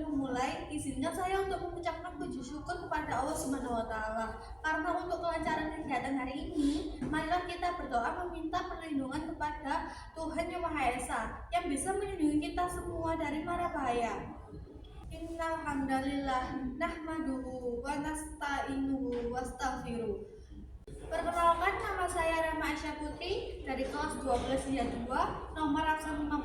sebelum memulai, izinkan saya untuk mengucapkan puji syukur kepada Allah Subhanahu wa Ta'ala. Karena untuk kelancaran kegiatan hari ini, marilah kita berdoa meminta perlindungan kepada Tuhan Yang Maha Esa yang bisa melindungi kita semua dari mara bahaya. Innal hamdalillah nahmaduhu wa nasta'inuhu wastaghfiruh. Perkenalkan, nama saya Rama Aisyah Putri dari kelas 12 dia 2 nomor absen 15,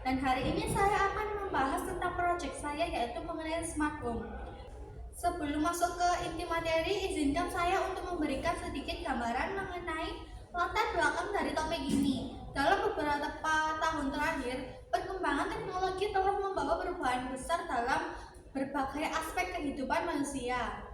dan hari ini saya akan membahas tentang proyek saya yaitu mengenai smart home. Sebelum masuk ke inti materi, izinkan saya untuk memberikan sedikit gambaran mengenai latar belakang dari topik ini. Dalam beberapa tahun terakhir, perkembangan teknologi telah membawa perubahan besar dalam berbagai aspek kehidupan manusia,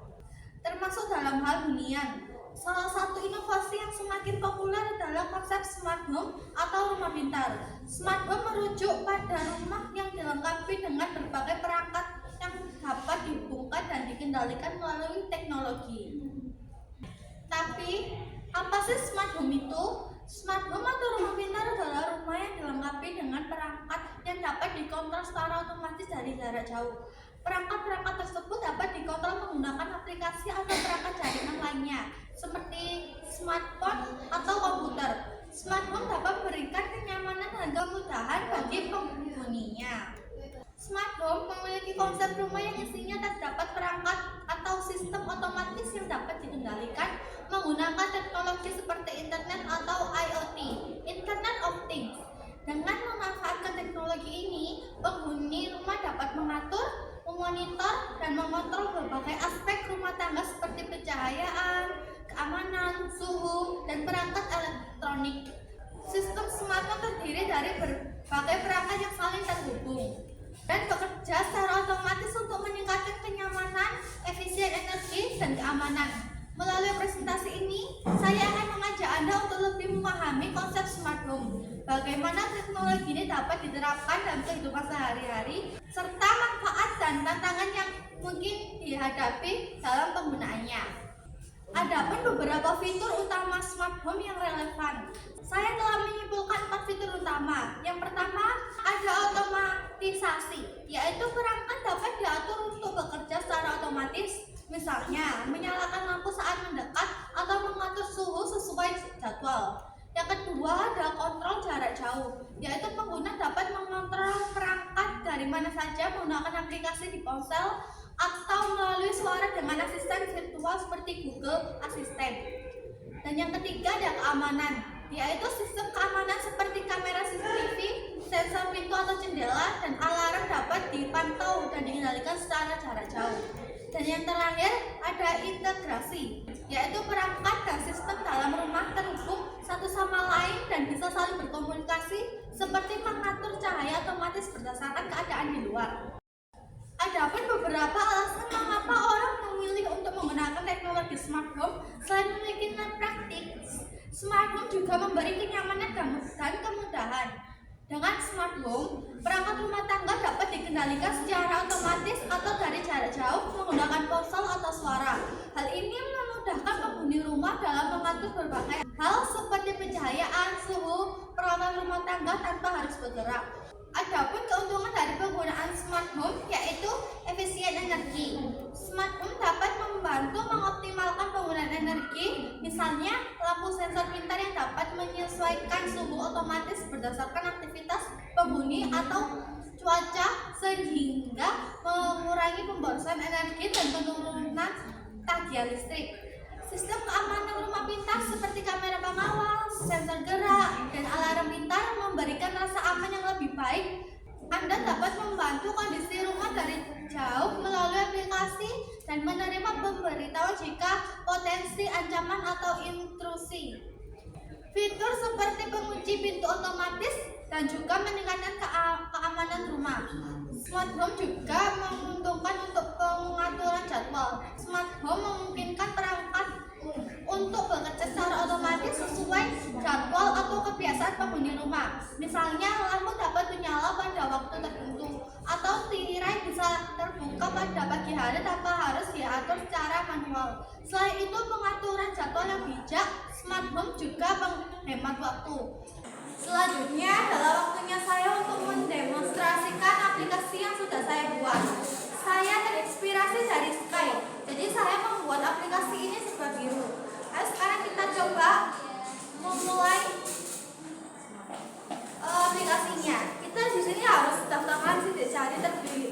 termasuk dalam hal hunian. Salah satu inovasi yang semakin populer adalah konsep smart home atau rumah pintar. Smart home merujuk pada rumah yang dilengkapi dengan berbagai perangkat yang dapat dihubungkan dan dikendalikan melalui teknologi. Tapi, apa sih smart home itu? Smart home atau rumah pintar adalah rumah yang dilengkapi dengan perangkat yang dapat dikontrol secara otomatis dari jarak jauh. Perangkat-perangkat tersebut dapat dikontrol menggunakan aplikasi atau perangkat jaringan lainnya, seperti smartphone atau komputer. Smart home dapat memberikan kenyamanan dan kemudahan bagi penghuninya. Smart home memiliki konsep rumah yang isinya terdapat perangkat atau sistem otomatis yang dapat dikendalikan menggunakan teknologi seperti internet atau IoT, Internet of Things. Dengan memanfaatkan teknologi ini, penghuni rumah dapat mengatur, memonitor, dan mengontrol berbagai aspek rumah tangga seperti pencahayaan, keamanan, suhu, dan perangkat elektronik. Sistem smart home terdiri dari berbagai perangkat yang saling terhubung dan bekerja secara otomatis untuk meningkatkan kenyamanan, efisien energi, dan keamanan. Melalui presentasi ini, saya akan mengajak Anda untuk lebih memahami konsep smart home, bagaimana teknologi ini dapat diterapkan dalam kehidupan sehari-hari, serta manfaat dan tantangan yang mungkin dihadapi dalam penggunaannya. Adapun beberapa fitur utama smart home yang relevan, saya telah menyimpulkan 4 fitur utama. Yang pertama, ada otomatisasi, yaitu perangkat dapat diatur untuk bekerja secara otomatis. Misalnya, menyalakan lampu saat mendekat atau mengatur suhu sesuai jadwal. Yang kedua, ada kontrol jarak jauh, yaitu pengguna dapat mengontrol perangkat dari mana saja menggunakan aplikasi di ponsel atau melalui suara dengan asisten virtual seperti Google Assistant. Dan yang ketiga, ada keamanan, yaitu sistem keamanan seperti kamera CCTV, sensor pintu atau jendela, dan alarm dapat dipantau dan dikendalikan secara jarak jauh. Dan yang terakhir, ada integrasi, yaitu perangkat dan sistem dalam rumah terhubung satu sama lain dan bisa saling berkomunikasi, seperti mengatur cahaya otomatis berdasarkan keadaan di luar. Adapun beberapa alasan mengapa orang memilih untuk menggunakan teknologi smart home. Selain memiliki nilai praktis, smart home juga memberi kenyamanan dan kemudahan. Dengan smart home, perangkat rumah tangga dapat dikendalikan secara otomatis atau dari jarak jauh menggunakan ponsel atau suara. Hal ini memudahkan penghuni rumah dalam mengatur berbagai hal seperti pencahayaan, suhu, peralatan rumah tangga tanpa harus bergerak. Adapun keuntungan dari penggunaan smart home yaitu efisien energi. Smart home dapat membantu mengoptimalkan penggunaan energi, misalnya lampu sensor pintar yang dapat menyesuaikan suhu otomatis berdasarkan aktivitas penghuni atau cuaca, sehingga mengurangi pemborosan energi dan penurunan tagihan listrik. Sistem keamanan rumah pintar seperti kamera pengawas, sensor gerak, dan alarm pintar memberikan rasa aman yang lebih baik. Anda dapat membantu kondisi rumah dari jauh melalui aplikasi dan menerima pemberitahuan jika potensi ancaman atau intrusi. Fitur seperti pengunci pintu otomatis dan juga meningkatkan keamanan rumah. Smart home juga menguntungkan untuk pengaturan jadwal. Smart home memungkinkan perangkat untuk bekerja secara otomatis sesuai jadwal atau kebiasaan penghuni rumah. Misalnya, lampu dapat menyala pada waktu tertentu atau tirai bisa terbuka pada pagi hari tanpa harus diatur secara manual. Selain itu, pengaturan jadwal yang bijak, smart home juga menghemat waktu. Selanjutnya adalah waktunya saya untuk mendemonstrasikan aplikasi yang sudah saya buat. presentasi dari Sky. Jadi saya membuat aplikasi ini serba biru. Ayo sekarang kita coba memulai aplikasinya. Kita di sini harus daftarkan sidik jari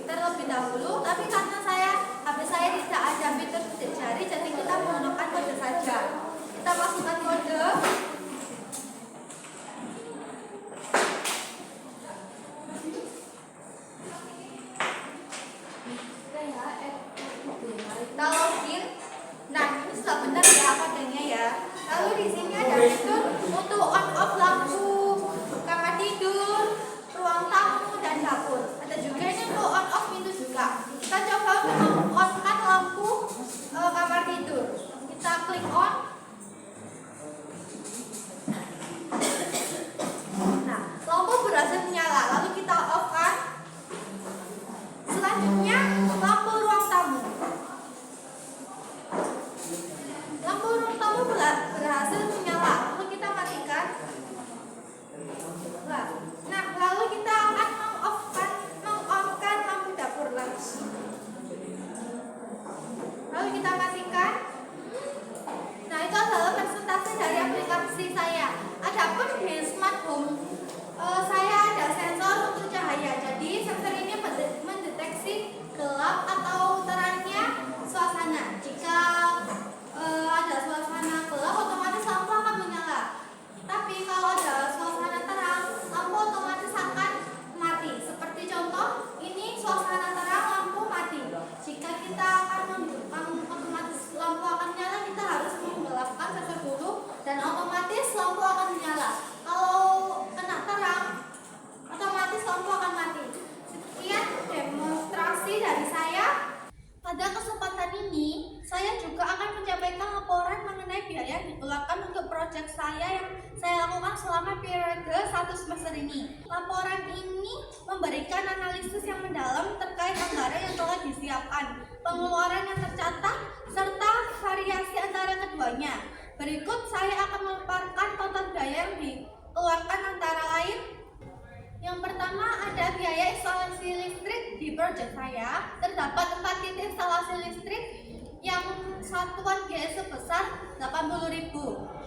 terlebih dahulu. Tapi karena HP saya tidak ada fitur sidik jari, jadi kita menggunakan kode saja. Kita masukkan kode. Kita login. Nah, ini sudah benar ya kodenya ya. Lalu di sini ada fitur untuk on off lampu kamar tidur, ruang tamu dan dapur. Ada juga ini untuk on off pintu juga. Kita coba untuk on-kan lampu kamar tidur. Kita klik on. Nah, lampu berhasil menyala. Lalu kita off kan. Selanjutnya lampu ruang tamu. Lampu ruang tamu berhasil menyala. Lalu kita matikan. Nah, lalu kita akan meng-on-kan lampu dapur lagi. Lalu kita matikan. Nah, itu adalah presentasi dari aplikasi saya. Adapun di smart home, saya ada sensor untuk cahaya. Jadi sensor ini mendeteksi gelap atau terangnya suasana. Jika ada suasana gelap, otomatis lampu akan menyala. Tapi kalau ada suasana terang, lampu otomatis akan mati. Seperti contoh, ini suasana terang, lampu mati. Jika kita akan menghidupkan, otomatis lampu akan menyala. Kita harus menggelapkan sensor dulu dan otomatis lampu akan menyala. Kalau kena terang, otomatis lampu akan mati. Sekian demonstrasi dari saya. Pada kesempatan ini, saya juga akan menyampaikan laporan mengenai biaya yang dikeluarkan untuk proyek saya yang saya lakukan selama periode 1 semester ini. Laporan ini memberikan analisis yang mendalam terkait anggaran yang telah disiapkan, pengeluaran yang tercatat, serta variasi antara keduanya. Berikut saya akan memaparkan total biaya yang dikeluarkan antara lain. Yang pertama ada biaya instalasi listrik di proyek saya. Terdapat 4 titik instalasi listrik yang satuan biaya sebesar 80.000.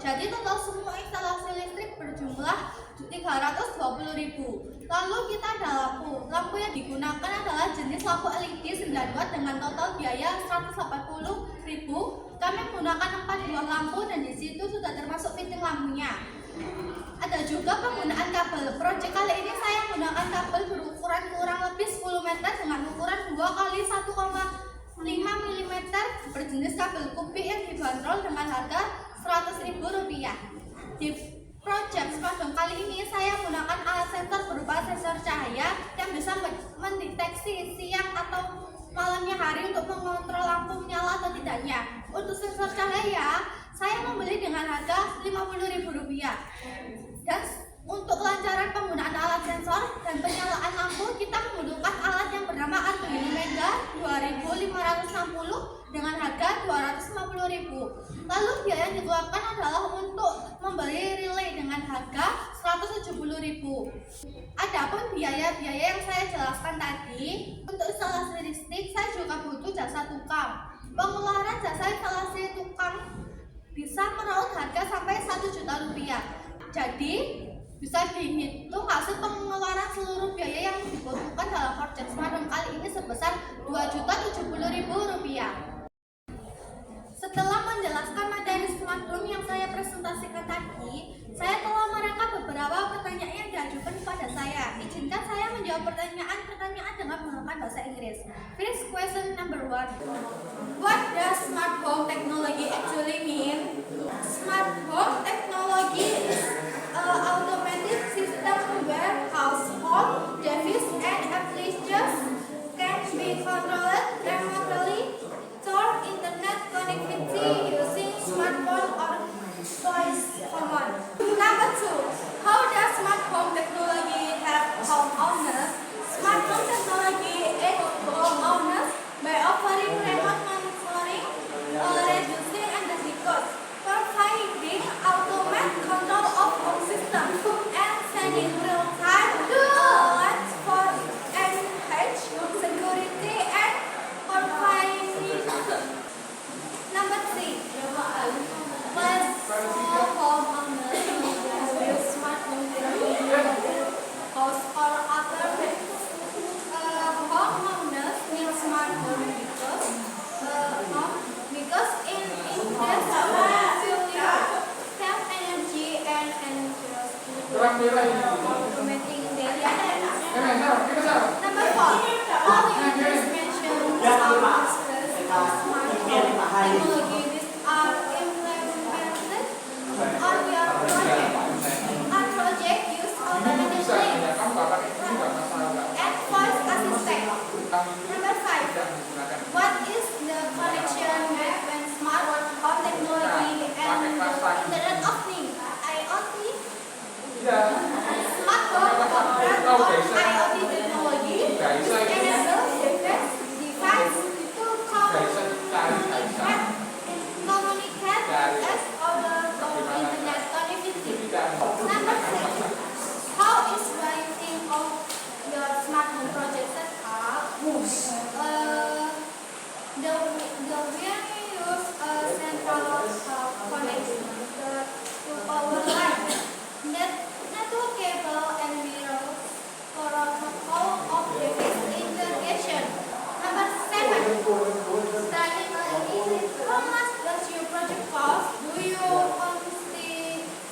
Jadi total semua instalasi listrik berjumlah 320.000. Lalu kita ada lampu. Lampu yang digunakan adalah jenis lampu LED 9 watt dengan total biaya 180.000. Kami menggunakan 4 buah lampu dan di situ sudah termasuk fitting lampunya. Ada juga penggunaan kabel. Proyek kali ini saya menggunakan kabel berukuran kurang lebih 10 meter dengan ukuran 2 kali 1,5 mm berjenis kabel kubik yang dibanderol dengan harga Rp100.000. Di proyek smart home kali ini saya menggunakan alat sensor berupa sensor cahaya yang bisa mendeteksi siang atau malamnya hari untuk mengontrol lampu menyala atau tidaknya. Untuk sensor cahaya, saya membeli dengan harga Rp50.000. Dan untuk kelancaran penggunaan alat sensor dan penyalaan lampu, kita membutuhkan alat yang bernama Arduino Mega 2560 dengan harga Rp250.000. Lalu biaya yang dikeluarkan adalah untuk membeli relay dengan harga Rp170.000. Adapun biaya-biaya yang saya jelaskan tadi, untuk instalasi listrik saya juga butuh jasa tukang. Pengeluaran jasa instalasi tukang bisa meraup harga sampai Rp1 juta. Jadi bisa dihitung hasil pengeluaran seluruh biaya yang dibutuhkan dalam proyek smart home kali ini sebesar Rp2.070.000. Setelah menjelaskan materi smart home yang saya presentasikan tadi, saya telah merangkai beberapa pertanyaan yang diajukan kepada saya. Izinkan saya menjawab pertanyaan dengan menggunakan bahasa Inggris. First question number 1. What does smart home technology actually mean? Smart home technology is an automated system where household devices and appliances can be controlled remotely through internet connectivity using smartphone or voice command. Number 2. How does smart home technology help homeowners? Smart home technology aids homeowners by offering remote monitoring, reducing energy costs. documenting daily activities. Number 4, all users mention some aspects of smart technology which are implemented on your project. Our project use automatic links and voice assistant. Number 5, what is the connection between smart home technology and Internet of Things, IoT? Smart home platform IoT technology enables device to communicate as over Internet connectivity. Number 6, how is writing of your smart home project set up? The will use a central connection to power line, network cable, and mirrors for protocol of device integration. Number 7, studying how much does your project cost? Do you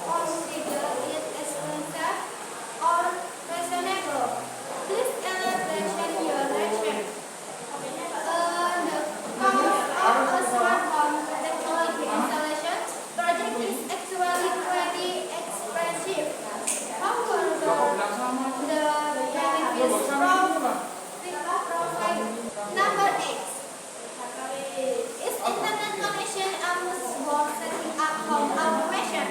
consider it expensive or reasonable? Please elaborate your ration. The cost of a smart home technology installation project is actually pretty expensive. However, the benefits provide. Number 8, is internet connection a must for setting up home automation?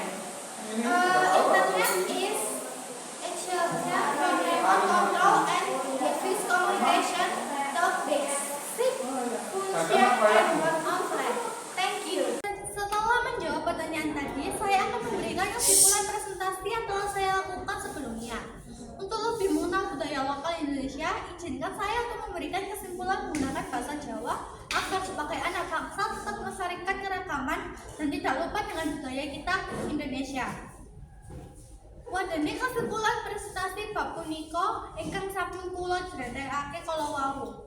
Internet is essential for remote control and device communication, top basic function and work offline. Thank you. Setelah menjawab pertanyaan tadi, saya akan memberikan kesimpulan presentasi yang telah saya lakukan sebelumnya. Untuk lebih mengenal budaya lokal Indonesia, izinkan saya untuk memberikan kesimpulan menggunakan bahasa Jawa agar sebagai anak bangsa tetap melestarikan keragaman dan tidak lupa dengan budaya kita Indonesia. Wadene kesimpulan presentasi bab punika ingkang sampun kula jrenthengake kala wau.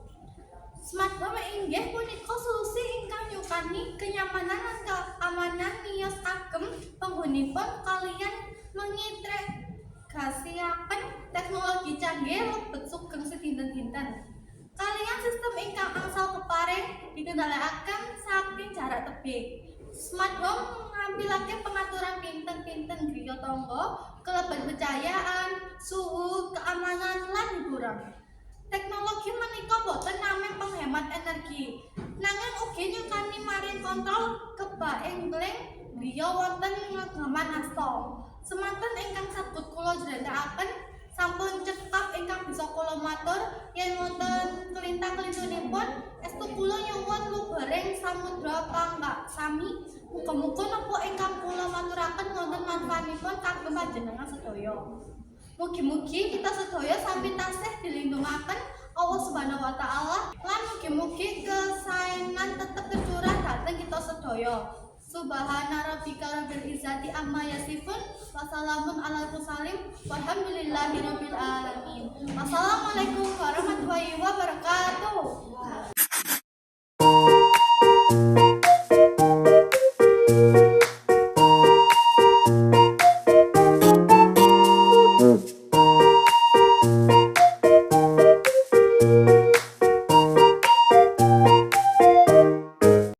Smart home inggih punika solusi ingkang nyukani kenyamanan lan keamanan miyos agem penggunipun kaliyan mengintegrasiaken teknologi canggih lebet sugeng sedinten-dinten. Kaliyan sistem ingkang angsal kepareng dikendhalikaken saking jarak tebih. Smart home ngambilake pengaturan pinten-pinten griya tangga, keberpercayaan, suhu, keamanan, lan hiburan. Teknologi menika boten namung penghemat energi, nanging ugi nyukani maring kontrol kebaengling griya wonten ngagaman asta. Semanten ingkang sabut kula jrenthekaken sampun cekap ingkang bisa kula matur, yen wonten kelintang-kelintunipun estu kula nyuwun lubering samudra sami. Muga-muga napa ingkang kula maturaken wonten manfaatipun kagem panjenengan sedaya. Mugi-mugi kita sedaya sami tansah dilindungaken Allah Subhanahu wa taala lan mugi-mugi kesaenan tetep tercurah dhateng kita sedaya. Subhana rabbika rabbil izzati amma yasifun wa salamun alal mursalin walhamdulillahi rabbil alamin. Wassalamualaikum warahmatullahi wabarakatuh.